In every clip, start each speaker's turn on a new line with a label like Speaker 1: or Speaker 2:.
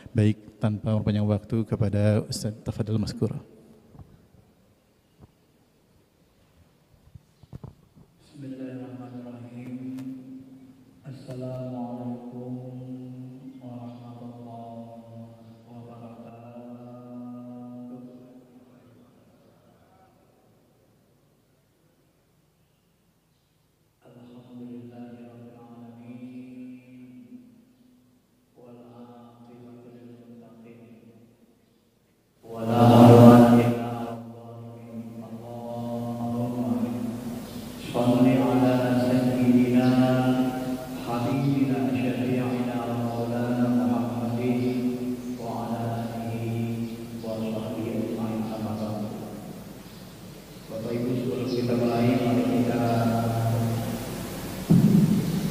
Speaker 1: Baik, tanpa mempanjang waktu kepada Ustaz Tafadhal Mazkur.
Speaker 2: Bismillahirrahmanirrahim. Assalamualaikum warahmatullahi wabarakatuh. Alhamdulillahirabbil alamin wal aqibatu lil muttaqin wala udwana illa 'alal zalimin. Allahumma shalli ala sayyidina habibina syafi'ina wa maulana Muhammadin wa ala alihi wa sahbihi ajma'in. Amma ba'd. Bapak Ibu, sebelum kita mulai, mari kita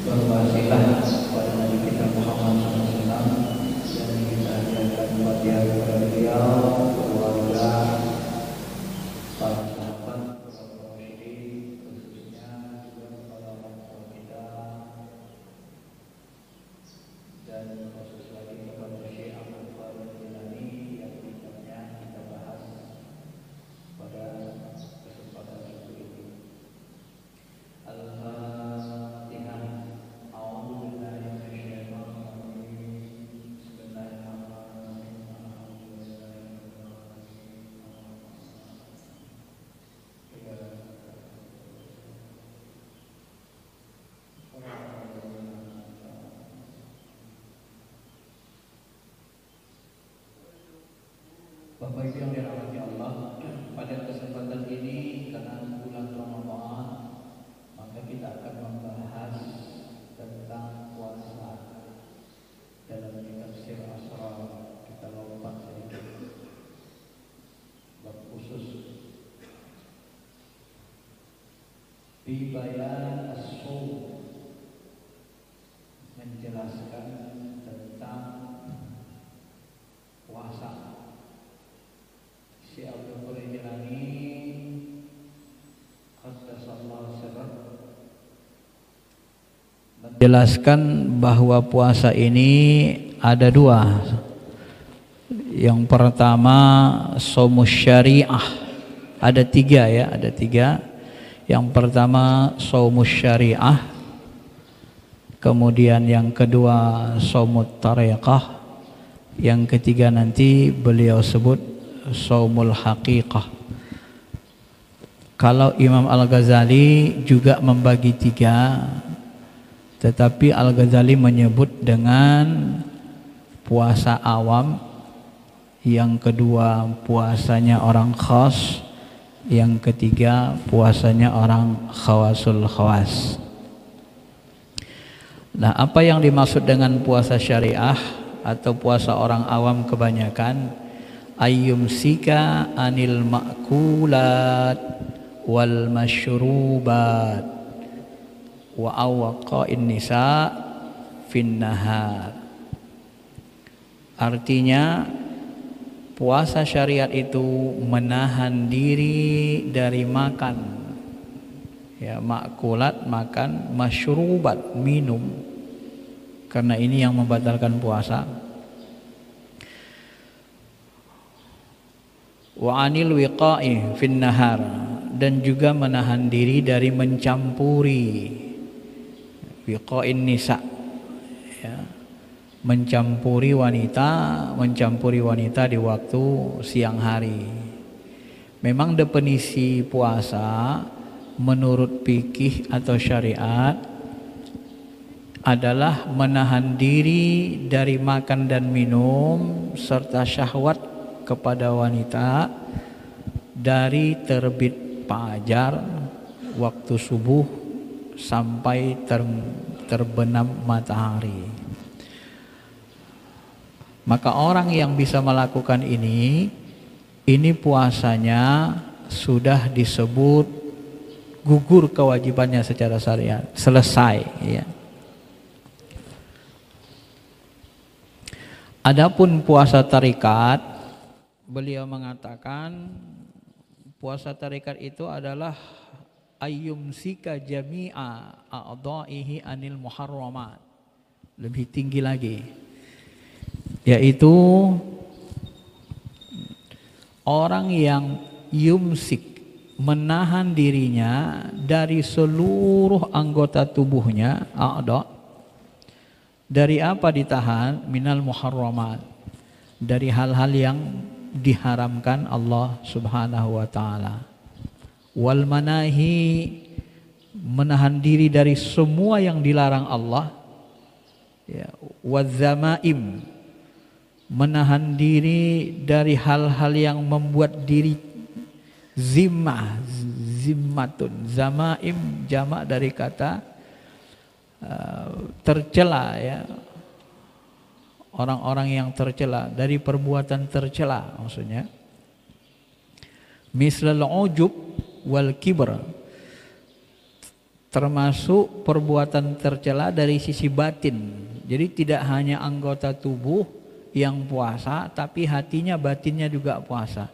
Speaker 2: berwasilah kepada Nabi kita Muhammad SAW dan kita ajarkan Fatihah kepada beliau, keluarga, para sahabat, para rasyidin, khususnya juga kepada orang tua kita, dan khusus lagi kepada Syekh Abdul Qadir Jilani yang kitabnya kita bahas pada kesempatan ini. Al-Fatihah. A'udzu billahi minasyaitonir rajim. Bismillahirrahmanirrahim. Bapak Ibu yang dirahmati Allah, pada kesempatan ini karena bulan Ramadan, maka kita akan membahas tentang puasa dalam kitab Sir Asrar. Kita lompat sedikit bab khusus fi bayan as-shaum, menjelaskan tentang puasa. Syekh Abdul Qadir Jilani qaddasallahu sirrah menjelaskan bahwa puasa ini ada dua. Yang pertama shaumus syariah, ada tiga ya, ada tiga. Yang pertama shaumus syariah, kemudian yang kedua shaumut tariqah, yang ketiga nanti beliau sebut shaumul haqiqah. Kalau Imam Al-Ghazali juga membagi tiga, tetapi Al-Ghazali menyebut dengan puasa awam, yang kedua puasanya orang khas, yang ketiga puasanya orang khawasul khawas. Nah, apa yang dimaksud dengan puasa syariah atau puasa orang awam kebanyakan? Ayyumsika anil ma'kulat wal masyrubat wa awqa'in nisa fin nahar. Artinya puasa syariat itu menahan diri dari makan, ya, ma'kulat makan, masyrubat minum, karena ini yang membatalkan puasa. Wa anil wiqa'i fin nahar, dan juga menahan diri dari mencampuri wiqa'in nisa, ya, mencampuri wanita di waktu siang hari. Memang definisi puasa menurut fikih atau syariat adalah menahan diri dari makan dan minum serta syahwat kepada wanita dari terbit fajar waktu subuh sampai terbenam matahari. Maka orang yang bisa melakukan ini puasanya sudah disebut gugur kewajibannya secara syariat, selesai, ya. Adapun puasa tarikat, beliau mengatakan puasa tarikat itu adalah ayyumsika jami'a a'dha'ihi anil muharramat. Lebih tinggi lagi. yaitu orang yang yumsik, menahan dirinya dari seluruh anggota tubuhnya, dari apa ditahan? Minal muharramat, dari hal-hal yang diharamkan Allah Subhanahu wa taala. Wal manahi, menahan diri dari semua yang dilarang Allah. Ya, wadzamaim, menahan diri dari hal-hal yang membuat diri zimmatun. Zamaim jamak dari kata tercela, ya. Orang-orang yang tercela, dari perbuatan tercela maksudnya. Mislal ujub wal kibr, termasuk perbuatan tercela dari sisi batin. Jadi tidak hanya anggota tubuh yang puasa, tapi hatinya, batinnya juga puasa.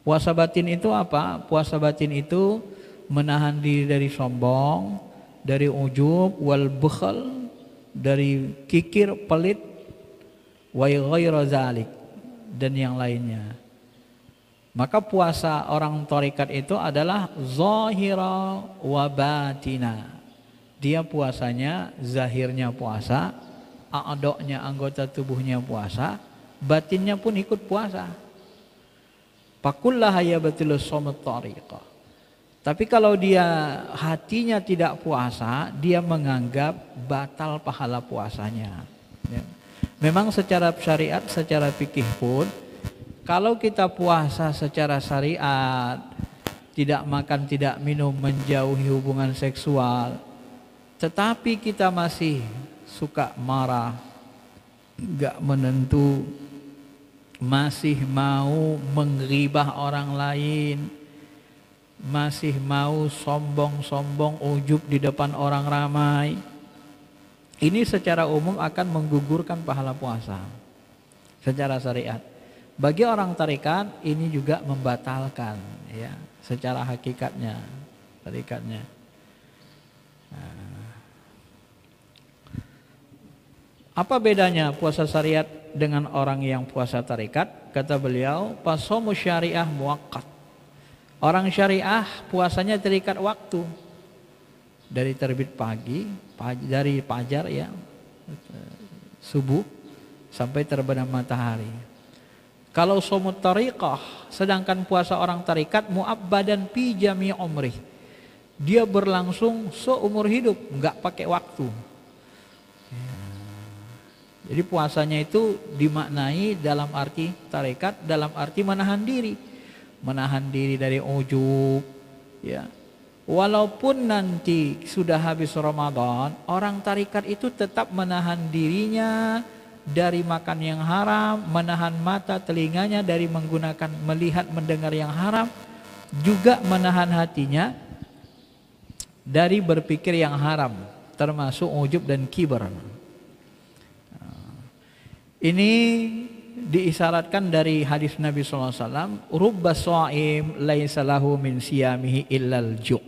Speaker 2: Puasa batin itu apa? Puasa batin itu menahan diri dari sombong, dari ujub, wal bukhl, dari kikir, pelit, wa ghairu zalik, dan yang lainnya. Maka puasa orang tarekat itu adalah zahira wa batina. Dia puasanya, zahirnya puasa, a'doknya, anggota tubuhnya puasa, batinnya pun ikut puasa. Fakullaha yabatil shaum tariqah. Tapi kalau dia hatinya tidak puasa, dia menganggap batal pahala puasanya. Ya. Memang secara syariat, secara fikih pun, kalau kita puasa secara syariat, tidak makan, tidak minum, menjauhi hubungan seksual, tetapi kita masih suka marah, gak menentu, masih mau menggibah orang lain, masih mau sombong-sombong, ujub di depan orang ramai, ini secara umum akan menggugurkan pahala puasa secara syariat. Bagi orang tarekat ini juga membatalkan, ya, secara hakikatnya tarikatnya. Apa bedanya puasa syariat dengan orang yang puasa tarekat? Kata beliau, pasomu syariah muaqqat. Orang syariah puasanya terikat waktu, dari terbit pagi, dari fajar, ya, subuh sampai terbenam matahari. Kalau somut tariqah, sedangkan puasa orang tarikat mu'abbadan fi jami' umrih, dia berlangsung seumur hidup, enggak pakai waktu. Jadi puasanya itu dimaknai dalam arti tarikat, dalam arti menahan diri dari ujub, ya. Walaupun nanti sudah habis Ramadan, orang tarikat itu tetap menahan dirinya dari makan yang haram, menahan mata telinganya dari menggunakan, melihat, mendengar yang haram, juga menahan hatinya dari berpikir yang haram, termasuk ujub dan kibr. Ini diisyaratkan dari hadis Nabi SAW, rubba sha'im laisa lahu min siyamihi illal ju'.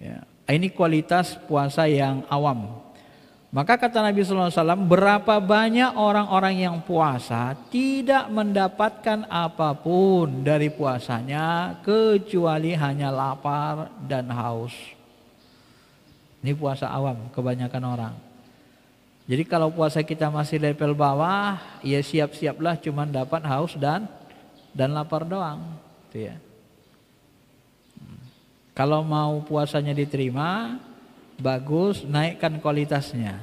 Speaker 2: Ya, ini kualitas puasa yang awam. Maka kata Nabi SAW, berapa banyak orang-orang yang puasa tidak mendapatkan apapun dari puasanya kecuali hanya lapar dan haus. Ini puasa awam kebanyakan orang. Jadi kalau puasa kita masih level bawah, ya siap-siaplah cuma dapat haus dan lapar doang. Itu ya. Kalau mau puasanya diterima, bagus, naikkan kualitasnya.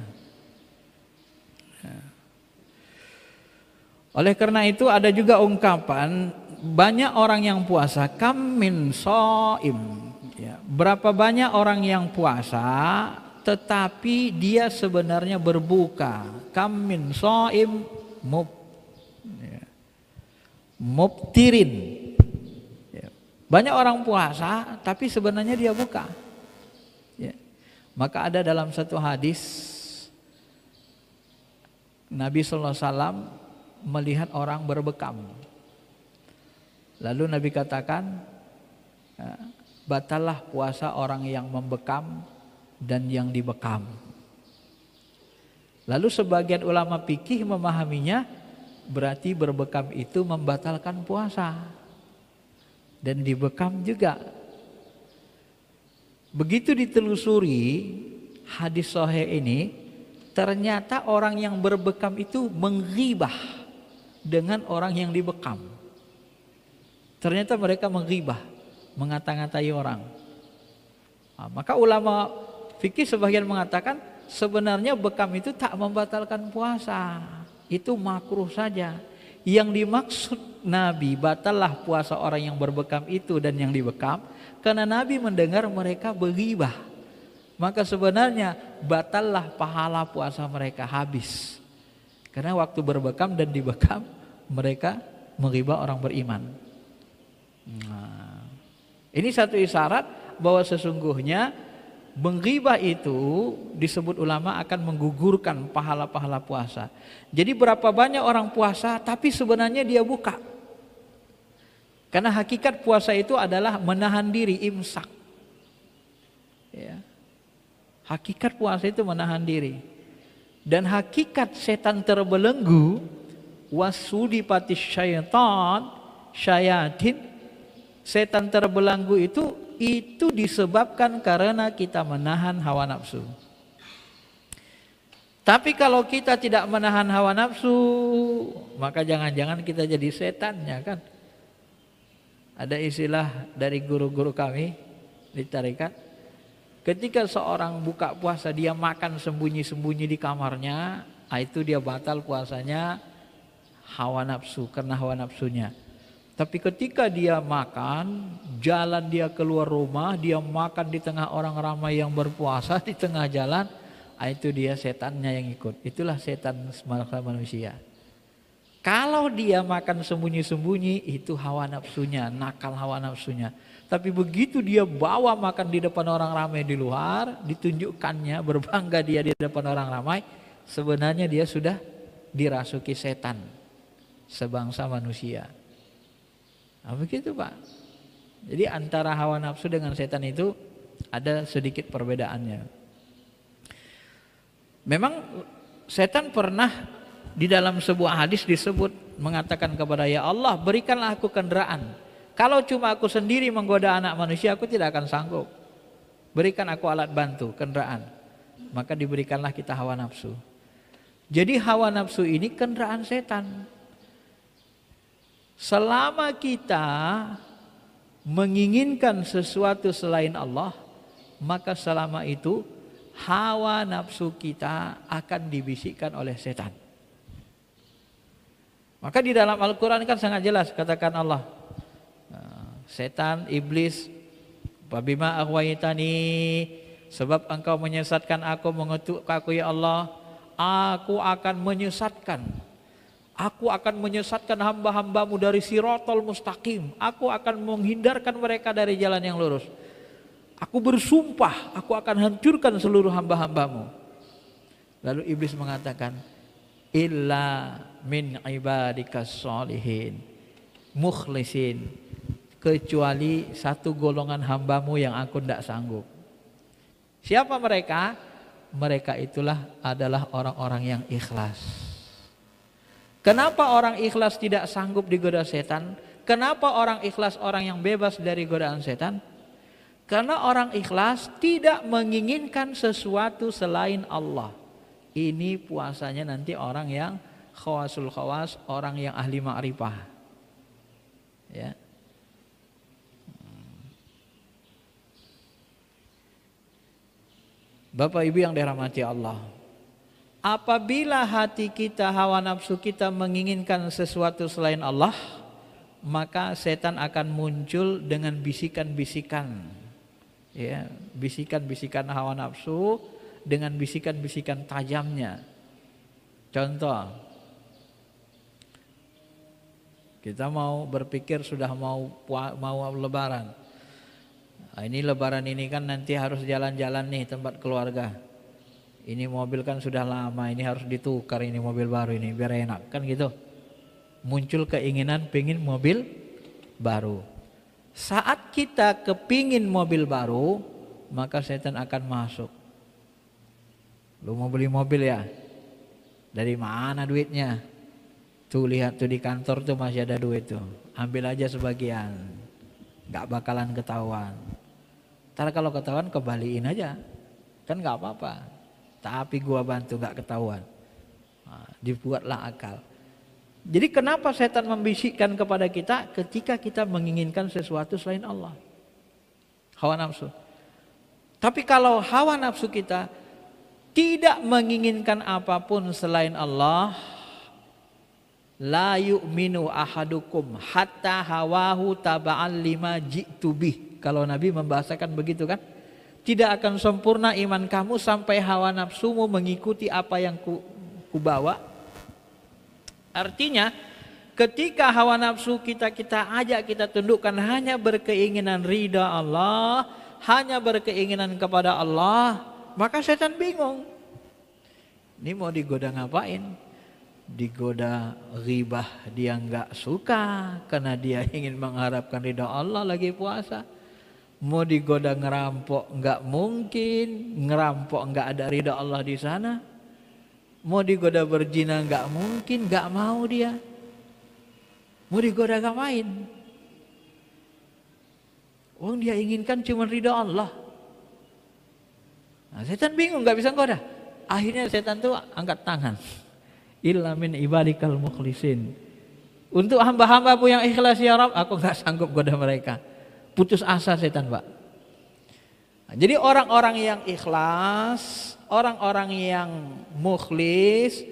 Speaker 2: Oleh karena itu ada juga ungkapan, banyak orang yang puasa, kam min shaim, ya, berapa banyak orang yang puasa tetapi dia sebenarnya berbuka. Kam min shaim mubtirin, ya. Banyak orang puasa tapi sebenarnya dia buka, ya. Maka ada dalam satu hadis Nabi SAW melihat orang berbekam. Lalu Nabi katakan, batallah puasa orang yang membekam dan yang dibekam.
Speaker 3: Lalu sebagian ulama fikih memahaminya berarti berbekam itu membatalkan puasa. Dan dibekam juga. Begitu ditelusuri hadis sahih ini, ternyata orang yang berbekam itu menghibah dengan orang yang dibekam. Ternyata mereka menghibah, mengata-ngatai orang. Nah, maka ulama fikih sebagian mengatakan sebenarnya bekam itu tak membatalkan puasa, itu makruh saja. Yang dimaksud Nabi batallah puasa orang yang berbekam itu dan yang dibekam, karena Nabi mendengar mereka berghibah. Maka sebenarnya batallah pahala puasa mereka, habis. Karena waktu berbekam dan dibekam mereka menghibah orang beriman. Nah, ini satu isyarat bahwa sesungguhnya menghibah itu disebut ulama akan menggugurkan pahala-pahala puasa. Jadi berapa banyak orang puasa tapi sebenarnya dia buka. Karena hakikat puasa itu adalah menahan diri, imsak. Ya. Hakikat puasa itu menahan diri. Dan hakikat setan terbelenggu, wasudipatis syaitan, syayatin, setan terbelenggu itu disebabkan karena kita menahan hawa nafsu. Tapi kalau kita tidak menahan hawa nafsu, maka jangan-jangan kita jadi setannya kan. Ada istilah dari guru-guru kami di tarekat, ketika seorang buka puasa dia makan sembunyi-sembunyi di kamarnya, itu dia batal puasanya hawa nafsu, karena hawa nafsunya. Tapi ketika dia makan, jalan dia keluar rumah, dia makan di tengah orang ramai yang berpuasa di tengah jalan, itu dia setannya yang ikut. Itulah setan manusia. Kalau dia makan sembunyi-sembunyi, itu hawa nafsunya, nakal hawa nafsunya. Tapi begitu dia bawa makan di depan orang ramai di luar, ditunjukkannya, berbangga dia di depan orang ramai, sebenarnya dia sudah dirasuki setan sebangsa manusia. Nah, begitu Pak. Jadi antara hawa nafsu dengan setan itu ada sedikit perbedaannya. Memang setan pernah di dalam sebuah hadis disebut mengatakan kepada ya Allah, berikanlah aku kendaraan. Kalau cuma aku sendiri menggoda anak manusia, aku tidak akan sanggup. Berikan aku alat bantu, kendaraan. Maka diberikanlah kita hawa nafsu. Jadi hawa nafsu ini kendaraan setan. Selama kita menginginkan sesuatu selain Allah, maka selama itu hawa nafsu kita akan dibisikkan oleh setan. Maka di dalam Al-Quran kan sangat jelas katakan Allah, setan, iblis, wabima aghwaytani, sebab engkau menyesatkan aku, mengutuk aku ya Allah, aku akan menyesatkan. Aku akan menyesatkan hamba-hambamu dari siratal mustaqim. Aku akan menghindarkan mereka dari jalan yang lurus. Aku bersumpah, aku akan hancurkan seluruh hamba-hambamu. Lalu iblis mengatakan, illa min ibadikas sholihin mukhlisin, kecuali satu golongan hambamu yang aku tidak sanggup. Siapa mereka? Mereka itulah adalah orang-orang yang ikhlas. Kenapa orang ikhlas tidak sanggup digoda setan? Kenapa orang ikhlas orang yang bebas dari godaan setan? Karena orang ikhlas tidak menginginkan sesuatu selain Allah. Ini puasanya nanti orang yang khawasul khawas, orang yang ahli ma'rifah. Ya. Bapak Ibu yang dirahmati Allah, apabila hati kita, hawa nafsu kita menginginkan sesuatu selain Allah, maka setan akan muncul dengan bisikan-bisikan, ya, bisikan-bisikan hawa nafsu dengan bisikan-bisikan tajamnya. Contoh, kita mau berpikir sudah mau lebaran. Nah, ini lebaran ini kan nanti harus jalan-jalan nih tempat keluarga. Ini mobil kan sudah lama, ini harus ditukar, ini mobil baru ini biar enak kan gitu. Muncul keinginan pengen mobil baru. Saat kita kepingin mobil baru, maka setan akan masuk. Lu mau beli mobil ya? Dari mana duitnya? Tuh lihat tuh di kantor tuh masih ada duit tuh. Ambil aja sebagian. Gak bakalan ketahuan. Ntar kalau ketahuan kembaliin aja. Kan gak apa-apa. Tapi gua bantu gak ketahuan. Nah, dibuatlah akal. Jadi kenapa setan membisikkan kepada kita ketika kita menginginkan sesuatu selain Allah? Hawa nafsu. Tapi kalau hawa nafsu kita tidak menginginkan apapun selain Allah, la yu'minu ahadukum hatta hawahu taba'an lima ji'tu bih. Kalau Nabi membahasakan begitu kan? Tidak akan sempurna iman kamu sampai hawa nafsumu mengikuti apa yang kubawa. Artinya ketika hawa nafsu kita ajak, kita tundukkan hanya berkeinginan ridha Allah, hanya berkeinginan kepada Allah, maka setan bingung. Ini mau digoda ngapain? Digoda ghibah dia nggak suka karena dia ingin mengharapkan ridha Allah lagi puasa. Mau digoda ngerampok nggak mungkin, ngerampok nggak ada ridha Allah di sana. Mau digoda berzina nggak mungkin, nggak mau dia. Mau digoda ngapain? Dia inginkan cuma ridha Allah. Nah, setan bingung nggak bisa goda. Akhirnya setan tuh angkat tangan. Illa min ibadikal mukhlisin. Untuk hamba-hambamu yang ikhlas ya Rabb, aku nggak sanggup goda mereka. Putus asa setan, Pak. Nah, jadi orang-orang yang ikhlas, orang-orang yang mukhlis,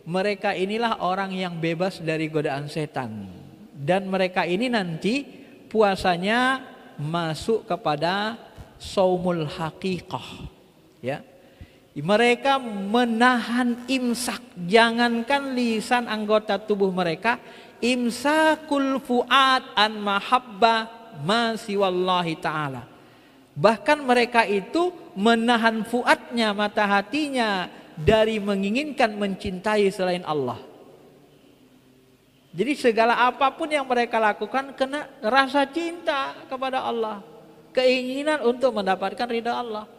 Speaker 3: mereka inilah orang yang bebas dari godaan setan. Dan mereka ini nanti puasanya masuk kepada saumul haqiqah. Ya. Mereka menahan imsak, jangankan lisan anggota tubuh mereka, imsakul fuad an mahabba ma siwallahi ta'ala. Bahkan mereka itu menahan fuadnya, mata hatinya dari menginginkan mencintai selain Allah. Jadi segala apapun yang mereka lakukan kena rasa cinta kepada Allah, keinginan untuk mendapatkan ridha Allah.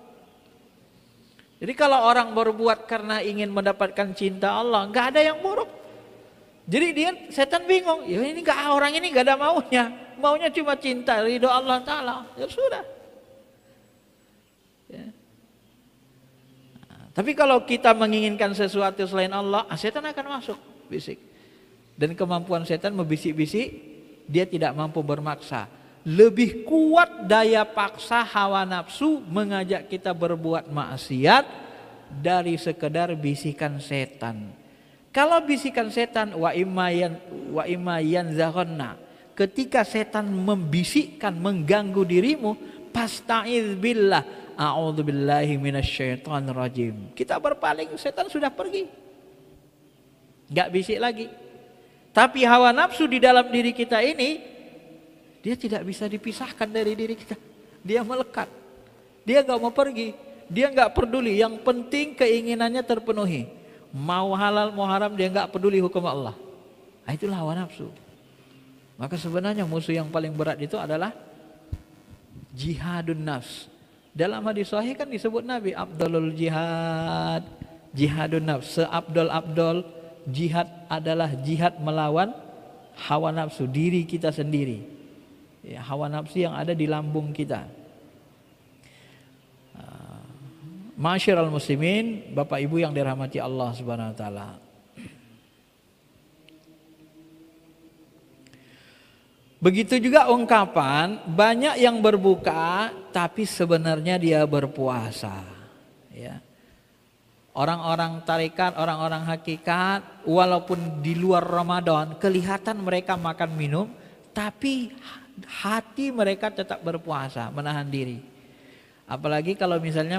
Speaker 3: Jadi kalau orang berbuat karena ingin mendapatkan cinta Allah, nggak ada yang buruk. Jadi setan bingung, ya ini orang ini nggak ada maunya cuma cinta ridho Allah Taala, ya sudah. Ya. Nah, tapi kalau kita menginginkan sesuatu selain Allah, setan akan masuk, bisik. Dan kemampuan setan membisik-bisik, dia tidak mampu bermaksa. Lebih kuat daya paksa hawa nafsu mengajak kita berbuat maksiat dari sekedar bisikan setan. Kalau bisikan setan wa imayan zahonna, ketika setan membisikkan, mengganggu dirimu, pasta'iz billah, a'udzubillahi minasyaitonir rajim. Kita berpaling, setan sudah pergi. Enggak bisik lagi. Tapi hawa nafsu di dalam diri kita ini, dia tidak bisa dipisahkan dari diri kita. Dia melekat. Dia gak mau pergi. Dia gak peduli. Yang penting keinginannya terpenuhi. Mau halal mau haram dia gak peduli hukum Allah. Nah, itulah hawa nafsu. Maka sebenarnya musuh yang paling berat itu adalah jihadun nafs. Dalam hadis sahih kan disebut Nabi, Abdulul jihad, jihadun nafs. Seabdol-abdol jihad adalah jihad melawan hawa nafsu diri kita sendiri. Ya, hawa nafsu yang ada di lambung kita. Ma'asyiral muslimin, Bapak Ibu yang dirahmati Allah Subhanahu wa taala. Begitu juga ungkapan banyak yang berbuka tapi sebenarnya dia berpuasa. Ya. Orang-orang tarekat, orang-orang hakikat, walaupun di luar Ramadan kelihatan mereka makan minum, tapi hati mereka tetap berpuasa, menahan diri. Apalagi kalau misalnya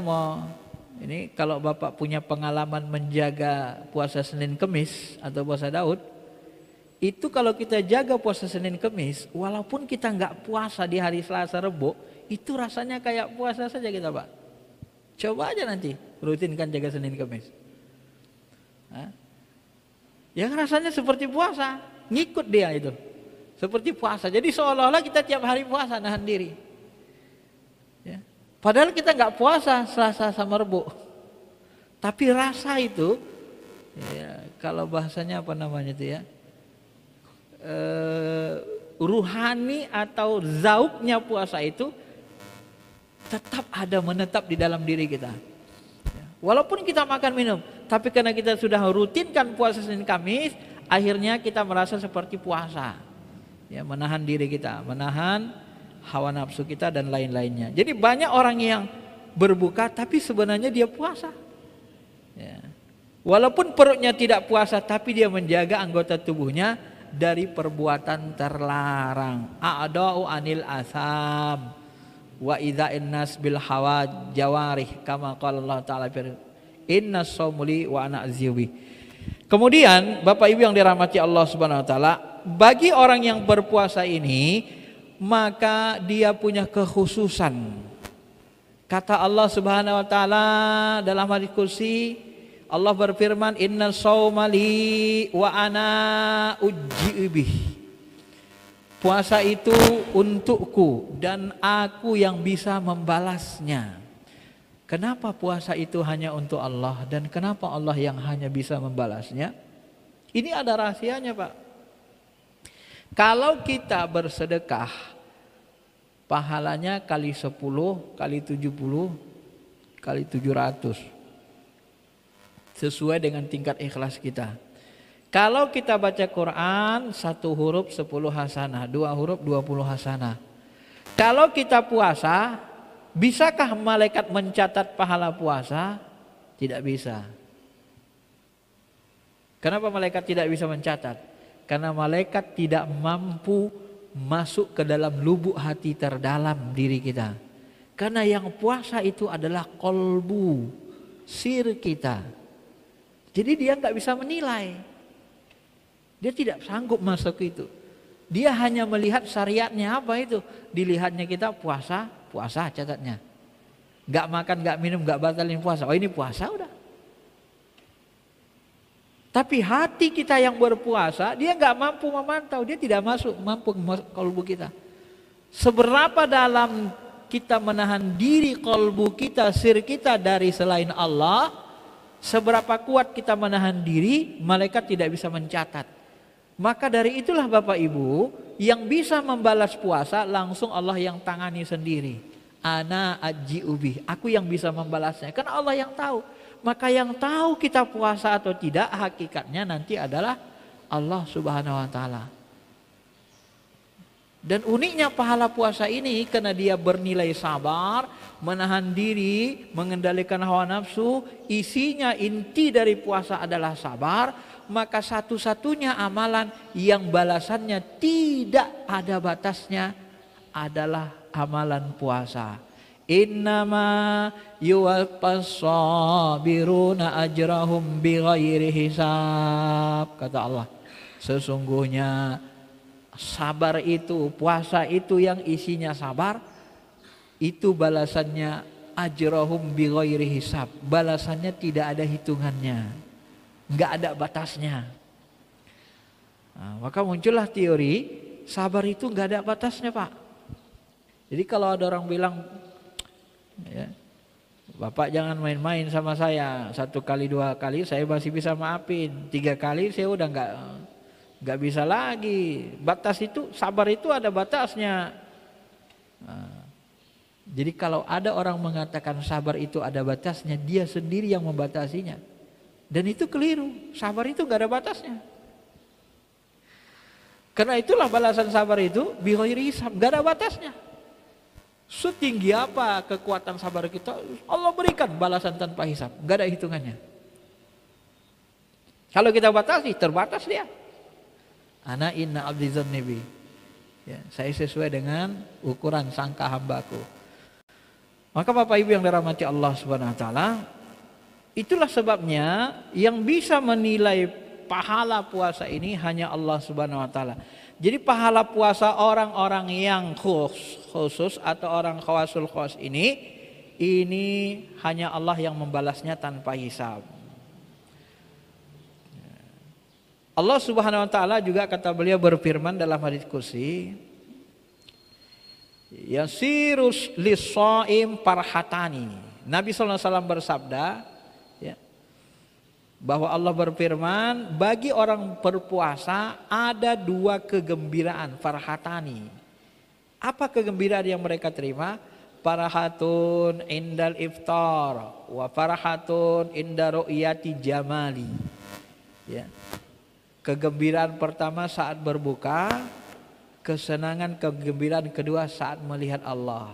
Speaker 3: kalau Bapak punya pengalaman menjaga puasa Senin Kemis atau puasa Daud, itu kalau kita jaga puasa Senin Kemis, walaupun kita nggak puasa di hari Selasa Rebo, itu rasanya kayak puasa saja kita, Pak. Coba aja nanti rutinkan jaga Senin Kemis. Yang rasanya seperti puasa, ngikut dia itu. Seperti puasa. Jadi seolah-olah kita tiap hari puasa, nahan diri. Ya. Padahal kita nggak puasa Selasa sama Rebo. Tapi rasa itu Ya, kalau bahasanya apa namanya itu ya? Ruhani atau zauknya puasa itu tetap ada, menetap di dalam diri kita. Walaupun kita makan minum, tapi karena kita sudah rutinkan puasa Senin Kamis, akhirnya kita merasa seperti puasa. Ya, menahan diri kita, menahan hawa nafsu kita dan lain-lainnya. Jadi banyak orang yang berbuka tapi sebenarnya dia puasa. Ya. Walaupun perutnya tidak puasa, tapi dia menjaga anggota tubuhnya dari perbuatan terlarang. A'da'u anil asam wa idza'in nas bil hawa jawarih kama qala Allah taala innas shaumuli wa ana azyubi. Kemudian Bapak Ibu yang dirahmati Allah Subhanahu wa taala, bagi orang yang berpuasa ini maka dia punya kekhususan. Kata Allah Subhanahu wa taala dalam hadis kursi, Allah berfirman innas shaumali wa ana ujibih. Puasa itu untukku dan aku yang bisa membalasnya. Kenapa puasa itu hanya untuk Allah dan kenapa Allah yang hanya bisa membalasnya? Ini ada rahasianya, Pak. Kalau kita bersedekah, pahalanya kali 10, kali 70, kali 700. Sesuai dengan tingkat ikhlas kita. Kalau kita baca Quran 1 huruf 10 hasanah, 2 huruf 20 hasanah. Kalau kita puasa, bisakah malaikat mencatat pahala puasa? Tidak bisa. Kenapa malaikat tidak bisa mencatat? Karena malaikat tidak mampu masuk ke dalam lubuk hati terdalam diri kita. Karena yang puasa itu adalah kolbu, sir kita. Jadi dia nggak bisa menilai. Dia tidak sanggup masuk itu. Dia hanya melihat syariatnya apa itu. Dilihatnya kita puasa, puasa catatnya. Gak makan, gak minum, gak batalin puasa. Oh ini puasa udah. Tapi hati kita yang berpuasa, dia gak mampu memantau. Dia tidak mampu kolbu kita. Seberapa dalam kita menahan diri kolbu kita, sir kita dari selain Allah, seberapa kuat kita menahan diri, malaikat tidak bisa mencatat. Maka dari itulah Bapak Ibu, yang bisa membalas puasa langsung Allah yang tangani sendiri. Ana ajiubi, aku yang bisa membalasnya. Karena Allah yang tahu. Maka yang tahu kita puasa atau tidak hakikatnya nanti adalah Allah Subhanahu wa taala. Dan uniknya pahala puasa ini karena dia bernilai sabar, menahan diri, mengendalikan hawa nafsu, isinya inti dari puasa adalah sabar. Maka satu-satunya amalan yang balasannya tidak ada batasnya adalah amalan puasa. Innama yuwaffas sabiruna ajrahum bighairi hisab. Kata Allah, sesungguhnya sabar itu, puasa itu yang isinya sabar, itu balasannya ajrahum bighairi hisab. Balasannya tidak ada hitungannya. Enggak ada batasnya. Nah, maka muncullah teori sabar itu enggak ada batasnya, Pak. Jadi kalau ada orang bilang, ya, Bapak jangan main-main sama saya, 1 kali 2 kali saya masih bisa maafin, 3 kali saya udah enggak bisa lagi. Batas itu, sabar itu ada batasnya. Nah, jadi kalau ada orang mengatakan sabar itu ada batasnya, dia sendiri yang membatasinya. Dan itu keliru, sabar itu gak ada batasnya. Karena itulah balasan sabar itu bighairi hisab, gak ada batasnya. Setinggi apa kekuatan sabar kita, Allah berikan balasan tanpa hisab, gak ada hitungannya. Kalau kita batasi, terbatas dia. Ana inna abdi dzannibi. Ya, saya sesuai dengan ukuran sangka hambaku. Maka Bapak Ibu yang dirahmati Allah Subhanahu wa taala, itulah sebabnya yang bisa menilai pahala puasa ini hanya Allah Subhanahu wa taala. Jadi pahala puasa orang-orang yang khusus atau orang khawasul khawas ini hanya Allah yang membalasnya tanpa hisab. Allah Subhanahu wa taala juga kata beliau berfirman dalam hadis kursi, Yasirus lis-shaim farhatani. Nabi sallallahu alaihi wasallam bersabda, ya, bahwa Allah berfirman, bagi orang berpuasa ada dua kegembiraan, farhatani. Apa kegembiraan yang mereka terima? Farahatun indal iftar wa farahatun inda ru'yati jamali. Ya. Kegembiraan pertama saat berbuka, kesenangan kegembiraan kedua saat melihat Allah.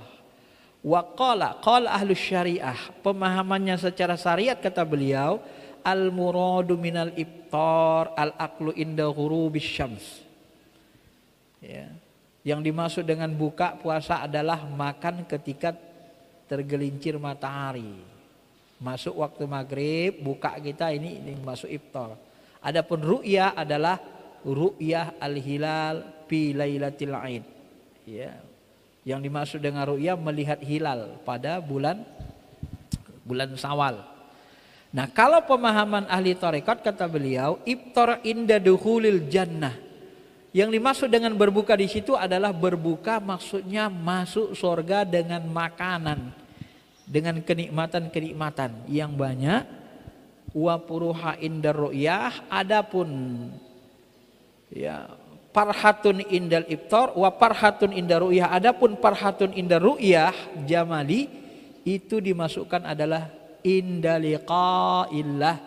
Speaker 3: Wa qala ahlus syariah, pemahamannya secara syariat kata beliau, al muradu minal iftar al aklu inda ghurubis syams. Ya. Yang dimaksud dengan buka puasa adalah makan ketika tergelincir matahari. Masuk waktu maghrib, buka kita ini masuk iftar. Adapun ru'yah adalah ru'yah al-hilal fi lailatul aid. Ya. Yang dimaksud dengan ru'yah melihat hilal pada bulan Syawal. Nah, kalau pemahaman ahli tarekat kata beliau, iftar inda dukhulil jannah. Yang dimaksud dengan berbuka di situ adalah berbuka maksudnya masuk surga dengan makanan, dengan kenikmatan-kenikmatan yang banyak. Wa puruha indar ru'yah, adapun ya parhatun indal iftar wa parhatun indar ru'yah, adapun parhatun indar ru'yah jamali itu dimasukkan adalah indaliqaillah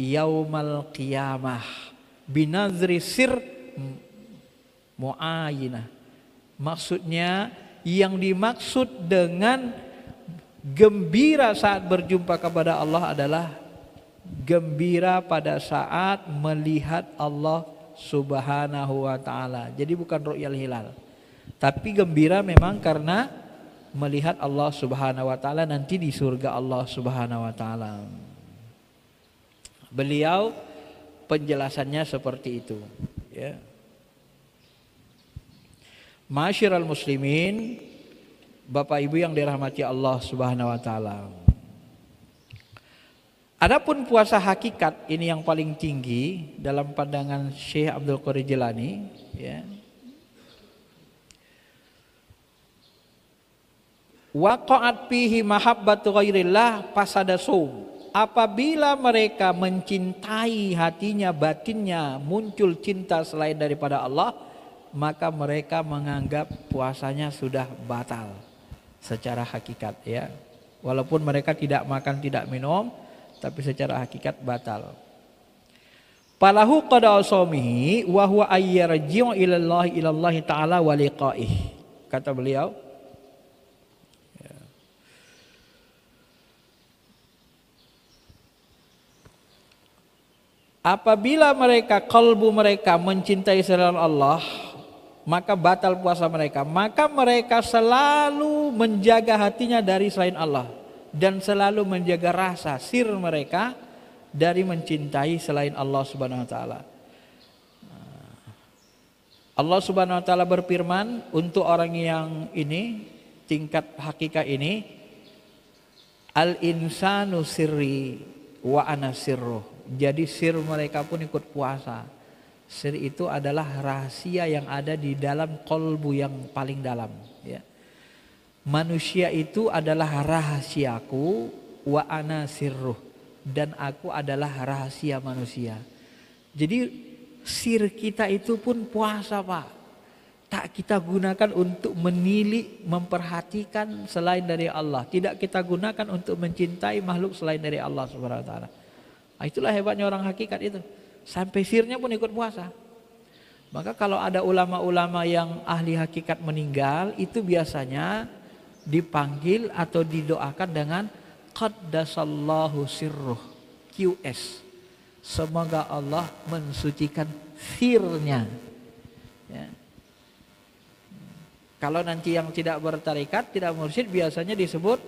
Speaker 3: yaumal qiyamah binazri sir mu'ayinah. Maksudnya yang dimaksud dengan gembira saat berjumpa kepada Allah adalah gembira pada saat melihat Allah Subhanahu wa ta'ala. Jadi bukan ru'yal hilal, tapi gembira memang karena melihat Allah Subhanahu wa ta'ala nanti di surga Allah Subhanahu wa ta'ala. Beliau penjelasannya seperti itu, ya. Masyiral muslimin, Bapak Ibu yang dirahmati Allah Subhanahu wa ta'ala. Adapun puasa hakikat ini yang paling tinggi dalam pandangan Syekh Abdul Qadir Jilani, ya. Waqa'at fihi mahabbatu ghairillah fasada sum. Apabila mereka mencintai hatinya, batinnya muncul cinta selain daripada Allah, maka mereka menganggap puasanya sudah batal secara hakikat, ya. Walaupun mereka tidak makan, tidak minum, tapi secara hakikat batal. Falahu qada asamihi wa huwa ayyarji'u ilallahi ta'ala wa liqa'ih. Kata beliau, ya. Apabila mereka, kalbu mereka mencintai selain Allah, maka batal puasa mereka. Maka mereka selalu menjaga hatinya dari selain Allah dan selalu menjaga rasa sir mereka dari mencintai selain Allah Subhanahu wa taala. Allah Subhanahu wa taala berfirman untuk orang yang ini tingkat hakikat ini, al insanu sirri wa ana sirruh. Jadi sir mereka pun ikut puasa. Sir itu adalah rahasia yang ada di dalam kolbu yang paling dalam, ya. Manusia itu adalah rahasiaku, wa ana sirruh, dan aku adalah rahasia manusia. Jadi sir kita itu pun puasa, Pak. Tak kita gunakan untuk menilik, memperhatikan selain dari Allah. Tidak kita gunakan untuk mencintai makhluk selain dari Allah Subhanahu wa taala. Nah, itulah hebatnya orang hakikat itu. Sampai sirnya pun ikut puasa. Maka kalau ada ulama-ulama yang ahli hakikat meninggal, itu biasanya dipanggil atau didoakan dengan qaddasallahu sirruh, QS. Semoga Allah mensucikan sirnya, ya. Kalau nanti yang tidak bertarikat, tidak mursyid, biasanya disebut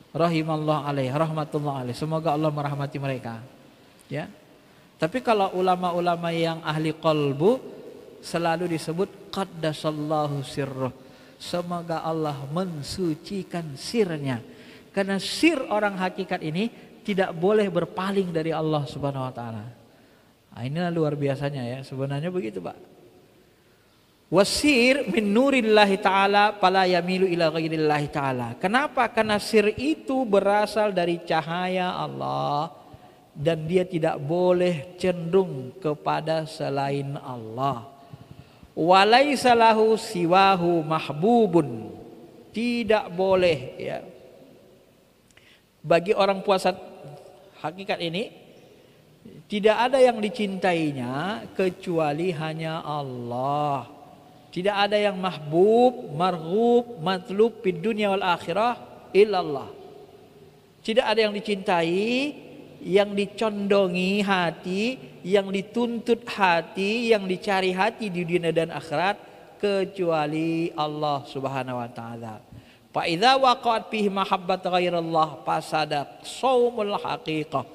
Speaker 3: rahimallahu alaih, rahmatullah alaih, semoga Allah merahmati mereka, ya. Tapi kalau ulama-ulama yang ahli qalbu selalu disebut qaddasallahu sirruh, semoga Allah mensucikan sirnya. Karena sir orang hakikat ini tidak boleh berpaling dari Allah Subhanahu wa taala. Nah, inilah luar biasanya, ya. Sebenarnya begitu, Pak. Wasir min nurillahi ta'ala fala yamilu ila ghairillahi ta'ala. Kenapa? Karena sir itu berasal dari cahaya Allah dan dia tidak boleh cenderung kepada selain Allah. Walaisa lahu siwahu mahbubun. Tidak boleh ya. Bagi orang puasa hakikat ini tidak ada yang dicintainya kecuali hanya Allah. Tidak ada yang mahbub, marghub, matlub fid dunya wal akhirah illallah. Tidak ada yang dicintai, yang dicondongi hati, yang dituntut hati, yang dicari hati di dunia dan akhirat kecuali Allah Subhanahu wa taala. Fa idza waqa'at fihi mahabbat ghairallah fasadat shaumul haqiqah.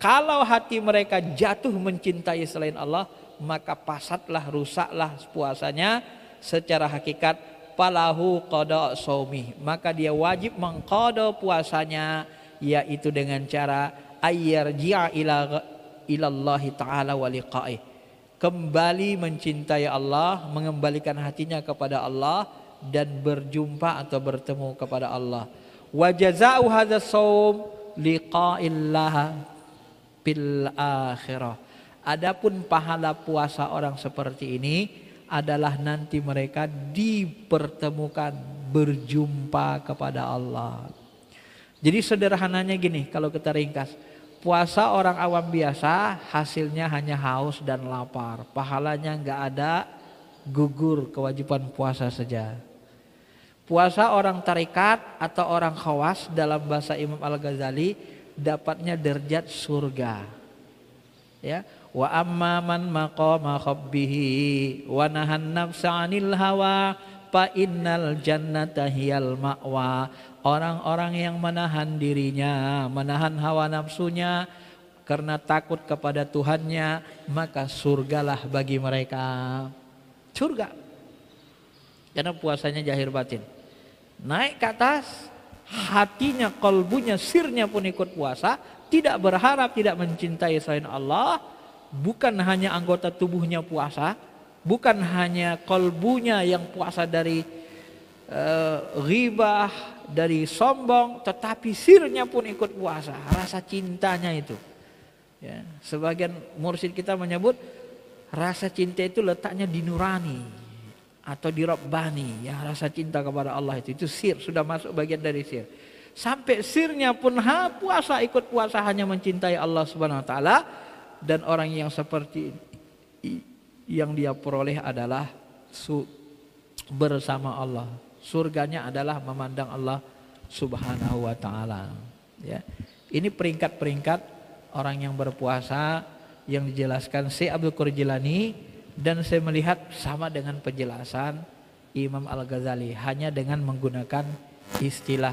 Speaker 3: Kalau hati mereka jatuh mencintai selain Allah, maka pasadlah, rusaklah puasanya secara hakikat. Falahu qada shaumi, maka dia wajib mengqada puasanya, yaitu dengan cara ayyarji'a ilallahi ta'ala wa liqa'ih, kembali mencintai Allah, mengembalikan hatinya kepada Allah dan berjumpa atau bertemu kepada Allah. Wa jazaa'u hadzal shaum liqa'illah bil akhirah. Adapun pahala puasa orang seperti ini adalah nanti mereka dipertemukan berjumpa kepada Allah. Jadi sederhananya gini, kalau kita ringkas, puasa orang awam biasa hasilnya hanya haus dan lapar, pahalanya nggak ada, gugur kewajiban puasa saja. Puasa orang tarikat atau orang khawas dalam bahasa Imam Al-Ghazali dapatnya derajat surga. Ya, wa amma man maqama khabbihi wa nahan nafsa 'anil hawa fa innal jannata hiyal ma'wa. Orang-orang yang menahan dirinya, menahan hawa nafsunya karena takut kepada Tuhannya, maka surgalah bagi mereka. Surga. Karena puasanya zahir batin. Naik ke atas, hatinya, kalbunya, sirnya pun ikut puasa, tidak berharap, tidak mencintai selain Allah. Bukan hanya anggota tubuhnya puasa, bukan hanya kalbunya yang puasa dari ghibah, dari sombong, tetapi sirnya pun ikut puasa, rasa cintanya itu. Ya, sebagian mursyid kita menyebut rasa cinta itu letaknya di nurani atau di rabbani, ya, rasa cinta kepada Allah itu sir, sudah masuk bagian dari sir. Sampai sirnya pun puasa, ikut puasa, hanya mencintai Allah Subhanahu wa taala. Dan orang yang seperti yang dia peroleh adalah bersama Allah. Surganya adalah memandang Allah Subhanahu wa taala. Ya. Ini peringkat-peringkat orang yang berpuasa yang dijelaskan Syekh Abdul Qadir Jilani, dan saya melihat sama dengan penjelasan Imam Al-Ghazali, hanya dengan menggunakan istilah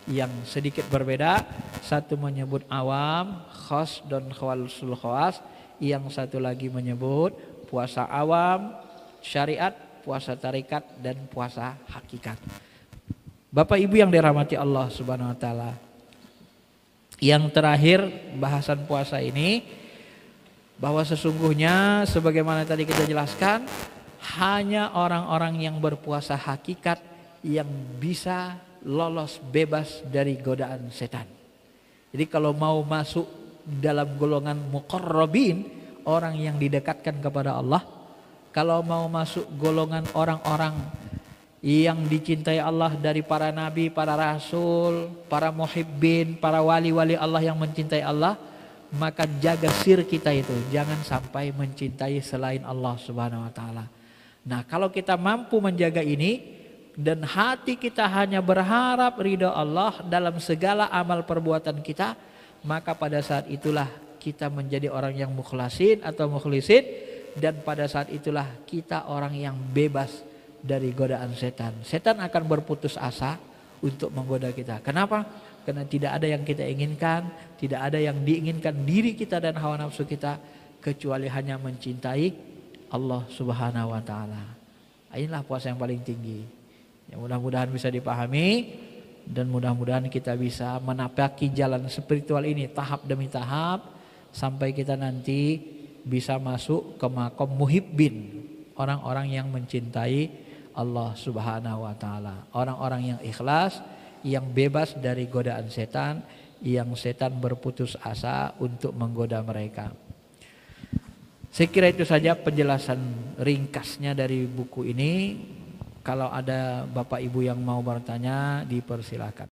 Speaker 3: yang sedikit berbeda. Satu menyebut awam, khas dan khawasul khawas. Yang satu lagi menyebut puasa awam, syariat, puasa tarikat, dan puasa hakikat. Bapak Ibu yang dirahmati Allah Subhanahu wa taala. Yang terakhir bahasan puasa ini, bahwa sesungguhnya sebagaimana tadi kita jelaskan, hanya orang-orang yang berpuasa hakikat yang bisa lolos bebas dari godaan setan. Jadi kalau mau masuk dalam golongan muqarrabin, orang yang didekatkan kepada Allah, kalau mau masuk golongan orang-orang yang dicintai Allah dari para nabi, para rasul, para muhibbin, para wali-wali Allah yang mencintai Allah, maka jaga sir kita itu, jangan sampai mencintai selain Allah Subhanahu wa taala. Nah, kalau kita mampu menjaga ini dan hati kita hanya berharap ridha Allah dalam segala amal perbuatan kita, maka pada saat itulah kita menjadi orang yang mukhlasin atau mukhlisin, dan pada saat itulah kita orang yang bebas dari godaan setan. Setan akan berputus asa untuk menggoda kita. Kenapa? Karena tidak ada yang kita inginkan, tidak ada yang diinginkan diri kita dan hawa nafsu kita, kecuali hanya mencintai Allah Subhanahu wa taala. Inilah puasa yang paling tinggi. Ya, mudah-mudahan bisa dipahami, dan mudah-mudahan kita bisa menapaki jalan spiritual ini tahap demi tahap sampai kita nanti bisa masuk ke makom muhibbin, orang-orang yang mencintai Allah Subhanahu wa taala, orang-orang yang ikhlas, yang bebas dari godaan setan, yang setan berputus asa untuk menggoda mereka. Saya kira itu saja penjelasan ringkasnya dari buku ini. Kalau ada Bapak Ibu yang mau bertanya, dipersilakan.